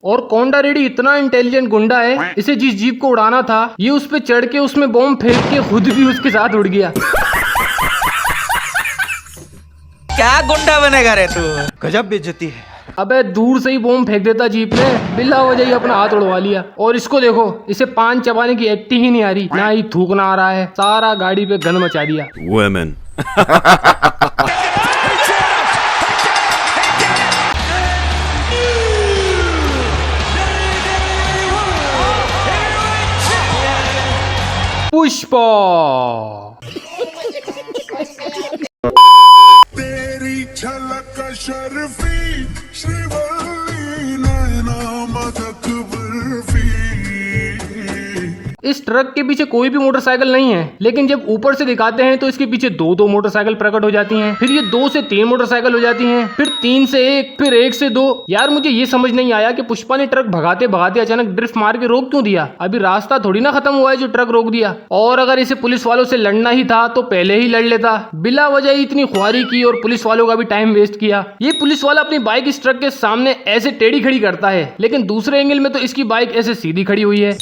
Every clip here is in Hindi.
और कोंडा रेड्डी इतना इंटेलिजेंट गुंडा है, इसे जिस जीप को उड़ाना था ये उस पे चढ़ के उसमें बॉम्ब फेंक के खुद भी उसके साथ उड़ गया। क्या गुंडा बनेगा रे तू, गजब बेइज्जती है। अबे दूर से ही बॉम्ब फेंक देता जीप में, बिल्ला वजह ही अपना हाथ उड़वा लिया। और इसको देखो, इसे पान चबाने की एक्टिंग ही नहीं आ रही, ना ही थूकना आ रहा है, सारा गाड़ी पे गंद मचा दिया। Women. पुष्पा तेरी झलक शर्फी श्रीवल्ली नैना मदक बर्फी। इस ट्रक के पीछे कोई भी मोटरसाइकिल नहीं है, लेकिन जब ऊपर से दिखाते हैं तो इसके पीछे दो मोटरसाइकिल प्रकट हो जाती हैं, फिर ये 2 से 3 मोटरसाइकिल हो जाती हैं, फिर 3 से 1, फिर 1 से 2। यार मुझे ये समझ नहीं आया कि पुष्पा ने ट्रक भगाते भगाते अचानक ड्रिफ्ट मार के रोक क्यों दिया। अभी रास्ता थोड़ी ना खत्म हुआ है जो ट्रक रोक दिया। और अगर इसे पुलिस वालों से लड़ना ही था तो पहले ही लड़ लेता, बिला वजह ही इतनी ख्वारी की और पुलिस वालों का भी टाइम वेस्ट किया। ये पुलिस वाला अपनी बाइक इस ट्रक के सामने ऐसे टेढ़ी खड़ी करता है, लेकिन दूसरे एंगल में तो इसकी बाइक ऐसे सीधी खड़ी हुई है।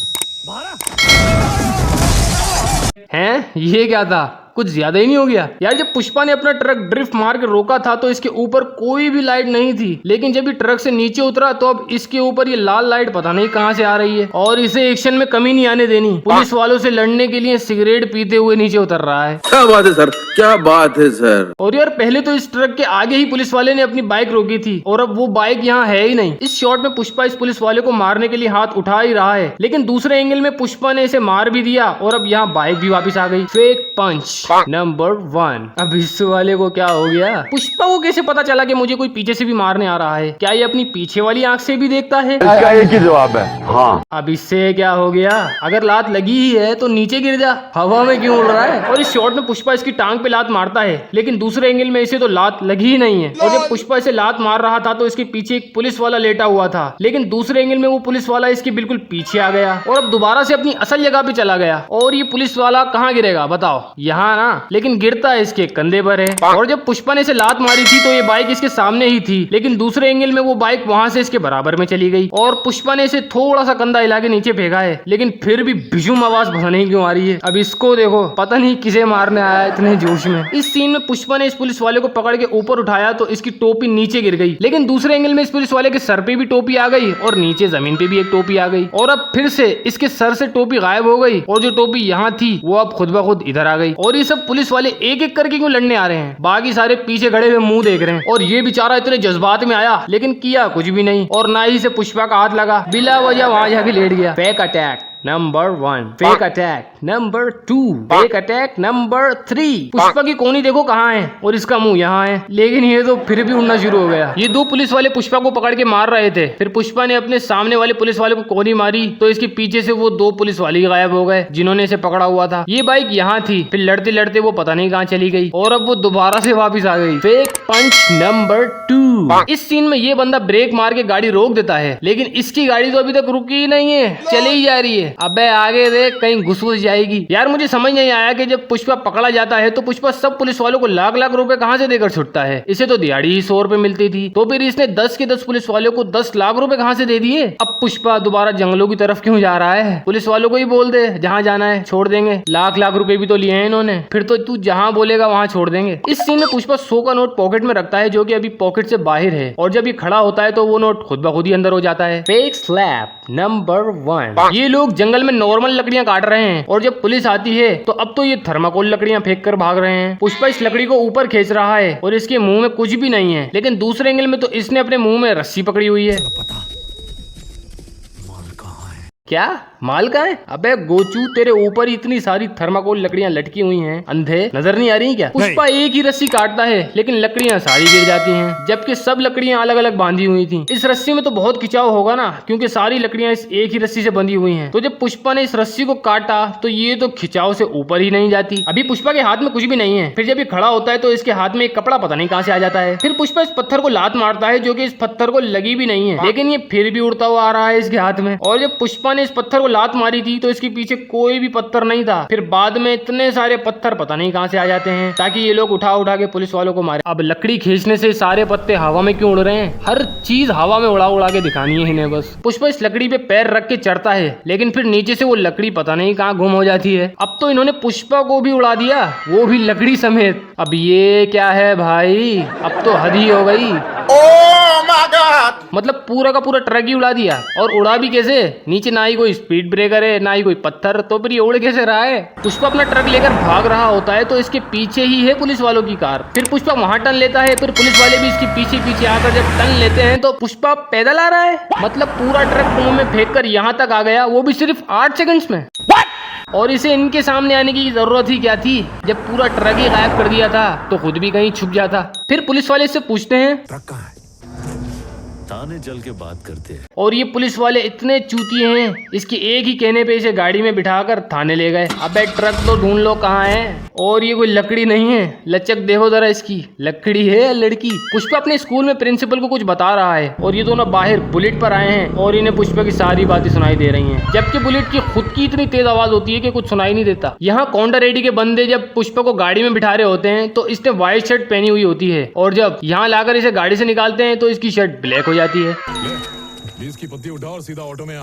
हैं, ये क्या था, कुछ ज्यादा ही नहीं हो गया यार। जब पुष्पा ने अपना ट्रक ड्रिफ्ट मार के रोका था तो इसके ऊपर कोई भी लाइट नहीं थी, लेकिन जब ये ट्रक से नीचे उतरा तो अब इसके ऊपर ये लाल लाइट पता नहीं कहां से आ रही है। और इसे एक्शन में कमी नहीं आने देनी, पुलिस वालों से लड़ने के लिए सिगरेट पीते हुए नीचे उतर रहा है। क्या बात है सर, क्या बात है सर। और यार पहले तो इस ट्रक के आगे ही पुलिस वाले ने अपनी बाइक रोकी थी और अब वो बाइक यहाँ है ही नहीं। इस शॉट में पुष्पा इस पुलिस वाले को मारने के लिए हाथ उठा ही रहा है, लेकिन दूसरे एंगल में पुष्पा ने इसे मार भी दिया और अब यहाँ बाइक भी वापस आ गई। फेक पंच नंबर 1। अब इस वाले को क्या हो गया, पुष्पा को कैसे पता चला कि मुझे कोई पीछे से भी मारने आ रहा है? क्या ये अपनी पीछे वाली आंख से भी देखता है? इसका एक ही जवाब है, हाँ। अब इससे क्या हो गया, अगर लात लगी ही है तो नीचे गिर जा, हवा में क्यों उड़ रहा है? और इस शॉट में पुष्पा इसकी टांग पे लात मारता है, लेकिन दूसरे एंगल में इसे तो लात लगी ही नहीं है। और जब पुष्पा इसे लात मार रहा था तो इसके पीछे एक पुलिस वाला लेटा हुआ था, लेकिन दूसरे एंगल में वो पुलिस वाला इसके बिल्कुल पीछे आ गया और अब दोबारा से अपनी असल जगह पे चला गया। और ये पुलिस वाला कहाँ गिरेगा बताओ, यहाँ ना, लेकिन गिरता है इसके कंधे पर है। और जब पुष्पा ने इसे लात मारी थी तो ये बाइक इसके सामने ही थी, लेकिन दूसरे एंगल में वो बाइक वहां से इसके बराबर में चली गई और पुष्पा ने इसे थोड़ा सा कंधा हिला के नीचे फेंका है, लेकिन फिर भी बिजुम आवाज पता नहीं क्यों आ रही है। अब इसको देखो, पता नहीं किसे मारने आया इतने जोश में। इस सीन में पुष्पा ने इस पुलिस वाले को पकड़ के ऊपर उठाया तो इसकी टोपी नीचे गिर गई, लेकिन दूसरे एंगल में इस पुलिस वाले के सर पे भी टोपी आ गई और नीचे जमीन पे भी एक टोपी आ गई। और अब फिर से इसके सर से टोपी गायब हो गई और जो टोपी यहाँ थी वो अब खुद ब खुद इधर आ गई। और ये सब पुलिस वाले एक एक करके क्यों लड़ने आ रहे हैं? बाकी सारे पीछे खड़े हुए मुंह देख रहे हैं और ये बेचारा इतने जज्बात में आया, लेकिन किया कुछ भी नहीं और ना ही से पुष्पा का हाथ लगा, बिला वजह वहां जाके लेट गया। Fake attack number 1, fake attack number 2, fake attack number 3। Pushpa की कोनी देखो कहाँ है और इसका मुंह यहाँ है, लेकिन ये तो फिर भी उड़ना शुरू हो गया। ये 2 पुलिस वाले पुष्पा को पकड़ के मार रहे थे, फिर पुष्पा ने अपने सामने वाले पुलिस वाले को कोनी मारी तो इसके पीछे से वो 2 पुलिस वाले गायब हो गए जिन्होंने इसे पकड़ा हुआ था। ये बाइक यहाँ थी, फिर लड़ते लड़ते वो पता नहीं कहाँ चली गई और अब वो दोबारा से वापिस आ गई। फेक पंच नंबर 2। इस सीन में ये बंदा ब्रेक मार के गाड़ी रोक देता है, लेकिन इसकी गाड़ी तो अभी तक रुकी ही नहीं है, चली ही जा रही है। अबे आगे देख, कहीं घुस जाएगी। यार मुझे समझ नहीं आया कि जब पुष्पा पकड़ा जाता है तो पुष्पा सब पुलिस वालों को लाख लाख रुपए कहाँ से देकर छुटता है? इसे तो दिहाड़ी ही 100 रुपए मिलती थी, तो फिर इसने 10 के 10 पुलिस वालों को 10 लाख रुपए कहाँ से दे दिए? अब पुष्पा दोबारा जंगलों की तरफ क्यों जा रहा है? पुलिस वालों को ही बोल दे जहाँ जाना है, छोड़ देंगे। लाख लाख रुपए भी तो लिए हैं इन्होंने, फिर तो तू जहाँ बोलेगा वहाँ छोड़ देंगे। इस सीन में पुष्पा 100 का नोट पॉकेट में रखता है जो कि अभी पॉकेट से बाहर है, और जब ये खड़ा होता है तो वो नोट खुद ब खुद ही अंदर हो जाता है। Fake slap number 1। ये लोग जंगल में नॉर्मल लकड़ियां काट रहे हैं और जब पुलिस आती है तो अब तो ये थर्माकोल लकड़ियां फेंक कर भाग रहे हैं। पुष्पा इस लकड़ी को ऊपर खींच रहा है और इसके मुंह में कुछ भी नहीं है, लेकिन दूसरे एंगल में तो इसने अपने मुंह में रस्सी पकड़ी हुई है। क्या माल का है? अबे गोचू, तेरे ऊपर इतनी सारी थर्माकोल लकड़ियां लटकी हुई हैं, अंधे नजर नहीं आ रही क्या? पुष्पा एक ही रस्सी काटता है लेकिन लकड़ियां सारी गिर जाती हैं, जबकि सब लकड़ियां अलग अलग बांधी हुई थी। इस रस्सी में तो बहुत खिंचाव होगा ना, क्योंकि सारी लकड़ियां इस एक ही रस्सी से बंधी हुई हैं। तो जब पुष्पा ने इस रस्सी को काटा तो ये तो खिंचाव से ऊपर ही नहीं जाती। अभी पुष्पा के हाथ में कुछ भी नहीं है, फिर जब ये खड़ा होता है तो इसके हाथ में एक कपड़ा पता नहीं कहाँ से आ जाता है। फिर पुष्पा इस पत्थर को लात मारता है जो कि इस पत्थर को लगी भी नहीं है, लेकिन ये फिर भी उड़ता हुआ आ रहा है इसके हाथ में। और जब पुष्पा ने इस पत्थर को लात मारी थी तो इसके पीछे कोई भी पत्थर नहीं था। फिर बाद में इतने सारे पत्थर पता नहीं कहां से आ जाते हैं ताकि ये लोग उठा उठा के पुलिस वालों को मारे। अब लकड़ी खींचने से सारे पत्ते हवा में क्यों उड़ रहे हैं? हर चीज हवा में उड़ा उड़ा के दिखानी है इन्हें बस। पुष्पा इस लकड़ी पे पैर रख के चढ़ता है लेकिन फिर नीचे से वो लकड़ी पता नहीं कहाँ गुम हो जाती है। अब तो इन्होंने पुष्पा को भी उड़ा दिया, वो भी लकड़ी समेत। अब ये क्या है भाई, अब तो हद ही हो गई। मतलब पूरा का पूरा ट्रक ही उड़ा दिया। और उड़ा भी कैसे? नीचे ना ही कोई स्पीड ब्रेकर है ना ही कोई पत्थर, तो फिर ये उड़ कैसे रहा है? पुष्पा अपना ट्रक लेकर भाग रहा होता है तो इसके पीछे ही है पुलिस वालों की कार। फिर पुष्पा वहां टर्न लेता है, फिर पुलिस वाले भी इसके पीछे पीछे आकर जब टर्न लेते हैं तो पुष्पा पैदल आ रहा है। मतलब पूरा ट्रक कुएं में फेंक कर यहाँ तक आ गया, वो भी सिर्फ 8 सेकंड्स में। और इसे इनके सामने आने की जरूरत ही क्या थी? जब पूरा ट्रक ही गायब कर दिया था तो खुद भी कहीं छुप जाता। फिर पुलिस वाले इससे पूछते हैं, थाने चल के बात करते हैं। और ये पुलिस वाले इतने चूतिए हैं, इसके एक ही कहने पे इसे गाड़ी में बिठाकर थाने ले गए। अबे ट्रक तो ढूंढ लो कहाँ है। और ये कोई लकड़ी नहीं है, लचक देखो जरा इसकी, लकड़ी है या लड़की? पुष्पा अपने स्कूल में प्रिंसिपल को कुछ बता रहा है और ये दोनों बाहर बुलेट पर आए हैं और इन्हें पुष्पा की सारी बातें सुनाई दे रही हैं, जबकि बुलेट की खुद की इतनी तेज आवाज होती है कि कुछ सुनाई नहीं देता। यहाँ कॉन्डा रेडी के बंदे जब पुष्पा को गाड़ी में बिठा रहे होते हैं तो इसने व्हाइट शर्ट पहनी हुई होती है और जब यहाँ लाकर इसे गाड़ी से निकालते हैं तो इसकी शर्ट ब्लैक हो जाती है। 20 की पत्ती उठा और सीधा ऑटो में आ।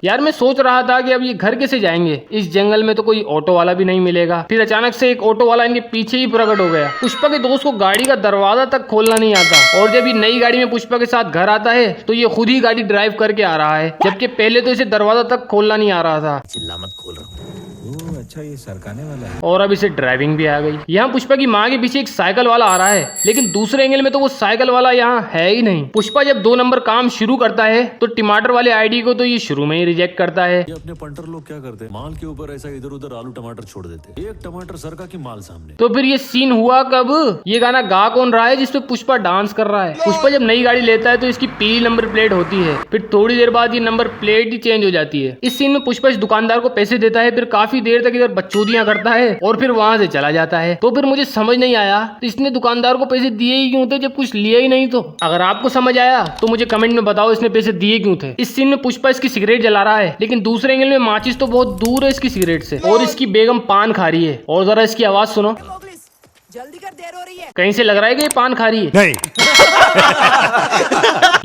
यार मैं सोच रहा था कि अब ये घर कैसे जाएंगे, इस जंगल में तो कोई ऑटो वाला भी नहीं मिलेगा। फिर अचानक से एक ऑटो वाला इनके पीछे ही प्रकट हो गया। पुष्पा के दोस्त को गाड़ी का दरवाजा तक खोलना नहीं आता और जब ये नई गाड़ी में पुष्पा के साथ घर आता है तो ये खुद ही गाड़ी ड्राइव करके आ रहा है, जबकि पहले तो इसे दरवाजा तक खोलना नहीं आ रहा था। चिल्ला मत, खोल रहा हूँ। अच्छा ये सरकाने वाला है। और अब इसे ड्राइविंग भी आ गई। यहाँ पुष्पा की माँ के पीछे एक साइकिल वाला आ रहा है लेकिन दूसरे एंगल में तो वो साइकिल वाला यहाँ है ही नहीं। पुष्पा जब 2 नंबर काम शुरू करता है तो टमाटर वाले आईडी को तो ये शुरू में ही रिजेक्ट करता है। ये अपने पंटर लोग क्या करते हैं, माल के ऊपर ऐसा इधर उधर आलू टमाटर छोड़ देते, एक टमाटर सरका की माल सामने। तो फिर ये सीन हुआ कब? ये गाना गा कौन रहा है जिसपे पुष्पा डांस कर रहा है? पुष्पा जब नई गाड़ी लेता है तो इसकी पीली नंबर प्लेट होती है, फिर थोड़ी देर बाद ये नंबर प्लेट ही चेंज हो जाती है। इस सीन में पुष्पा इस दुकानदार को पैसे देता है, फिर काफी देर तक इधर बकचोदियां करता है और फिर वहां से चला जाता है। तो फिर मुझे समझ नहीं आया तो इसने दुकानदार को पैसे दिए ही क्यों थे जब कुछ लिया ही नहीं? तो अगर आपको समझ आया तो मुझे कमेंट में बताओ इसने पैसे दिए क्यों थे। इस सीन में पुष्पा इसकी सिगरेट जला रहा है लेकिन दूसरे एंगल में माचिस तो बहुत दूर है इसकी सिगरेट से और इसकी बेगम पान खा रही है। और जरा इसकी आवाज सुनो, जल्दी कर, देर हो रही है। कहीं से लग रहा है कि ये पान खा रही है? नहीं।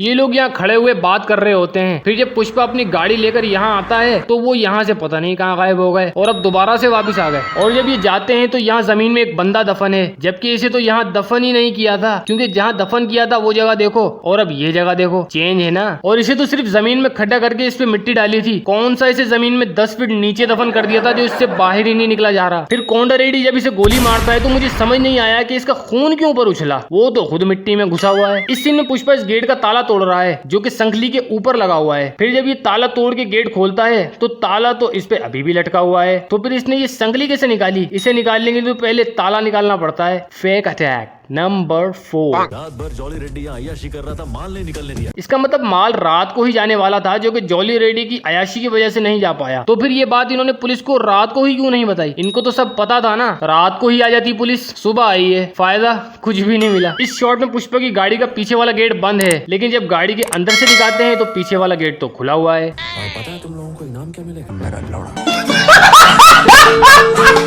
ये लोग यहाँ खड़े हुए बात कर रहे होते हैं। फिर जब पुष्पा अपनी गाड़ी लेकर यहाँ आता है तो वो यहाँ से पता नहीं कहाँ गायब हो गए और अब दोबारा से वापस आ गए। और जब ये जाते हैं तो यहाँ जमीन में एक बंदा दफन है, जबकि इसे तो यहाँ दफन ही नहीं किया था, क्योंकि जहाँ दफन किया था वो जगह देखो और अब ये जगह देखो, चेंज है ना। और इसे तो सिर्फ जमीन में खड्डा करके इस पे मिट्टी डाली थी, कौन सा इसे जमीन में 10 फीट नीचे दफन कर दिया था जो इससे बाहर ही नहीं निकला जा रहा। फिर कॉन्डा रेडी जब इसे गोली मारता है तो मुझे समझ नहीं आया कि इसका खून क्यों ऊपर उछला, वो तो खुद मिट्टी में घुसा हुआ है। इस सीन में पुष्पा इस गेट का ताला तोड़ रहा है जो कि संखली के ऊपर लगा हुआ है। फिर जब ये ताला तोड़ के गेट खोलता है तो ताला तो इस पे अभी भी लटका हुआ है। तो फिर इसने ये संखली कैसे निकाली? इसे निकालने के लिए तो पहले ताला निकालना पड़ता है। Fake attack number 4। रात भर जॉली रेड्डी यहाँ अय्याशी कर रहा था, माल नहीं निकलने दिया। इसका मतलब माल रात को ही जाने वाला था जो कि जॉली रेड्डी की अयाशी की वजह से नहीं जा पाया। तो फिर ये बात इन्होंने पुलिस को रात को ही क्यों नहीं बताई? इनको तो सब पता था ना, रात को ही आ जाती पुलिस, सुबह आई है, फायदा कुछ भी नहीं मिला। इस शॉट में पुष्पा की गाड़ी का पीछे वाला गेट बंद है लेकिन जब गाड़ी के अंदर से दिखाते हैं तो पीछे वाला गेट तो खुला हुआ है। और पता है तुम लोगों को इनाम क्या मिलेगा? मेरा लौड़ा।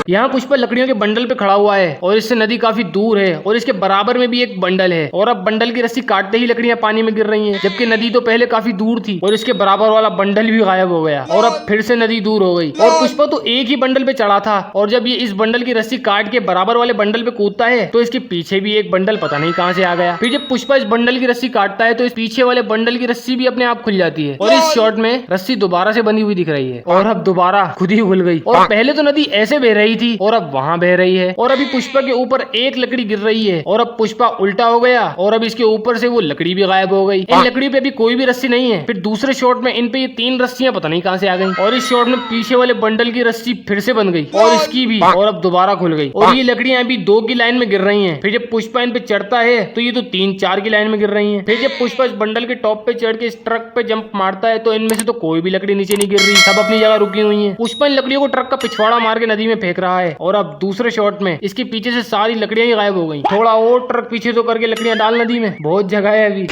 यहाँ पुष्पा लकड़ियों के बंडल पे खड़ा हुआ है और इससे नदी काफी दूर है और इसके बराबर में भी एक बंडल है और अब बंडल की रस्सी काटते ही लकड़ियां पानी में गिर रही हैं, जबकि नदी तो पहले काफी दूर थी और इसके बराबर वाला बंडल भी गायब हो गया और अब फिर से नदी दूर हो गई। और पुष्पा तो एक ही बंडल पे चढ़ा था और जब ये इस बंडल की रस्सी काट के बराबर वाले बंडल पे कूदता है तो इसके पीछे भी एक बंडल पता नहीं कहाँ से आ गया। फिर जब पुष्पा इस बंडल की रस्सी काटता है तो इस पीछे वाले बंडल की रस्सी भी अपने आप खुल जाती है और इस शॉट में रस्सी दोबारा से बंधी हुई दिख रही है और अब दोबारा खुद ही खुल गई। और पहले तो नदी ऐसे बह रही थी और अब वहां बह रही है और अभी पुष्पा के ऊपर एक लकड़ी गिर रही है और अब पुष्पा उल्टा हो गया और अब इसके ऊपर से वो लकड़ी भी गायब हो गई। इन लकड़ी पे भी कोई भी रस्सी नहीं है। फिर दूसरे शॉट में इन पे ये 3 रस्सियां पता नहीं कहां से आ गई और इस शॉट में पीछे वाले बंडल की रस्सी फिर से बन गई और इसकी भी और अब दोबारा खुल गई और ये लकड़ियां अभी 2 की लाइन में गिर रही हैं। फिर जब पुष्पा इन पे चढ़ता है तो ये तो 3-4 की लाइन में गिर रही हैं। फिर जब पुष्पा इस बंडल के टॉप पे चढ़ के इस ट्रक पे जंप मारता है तो इनमें से तो कोई भी लकड़ी नीचे नहीं गिर रही, सब अपनी जगह रुकी हुई है। पुष्पा इन लकड़ियों को ट्रक का पिछवाड़ा मार के नदी में फेंक रहा है और अब दूसरे शॉट में इसके पीछे से सारी लकड़ियां ही गायब हो गई। थोड़ा और ट्रक पीछे तो करके लकड़ियां डाल नदी में, बहुत जगह है अभी।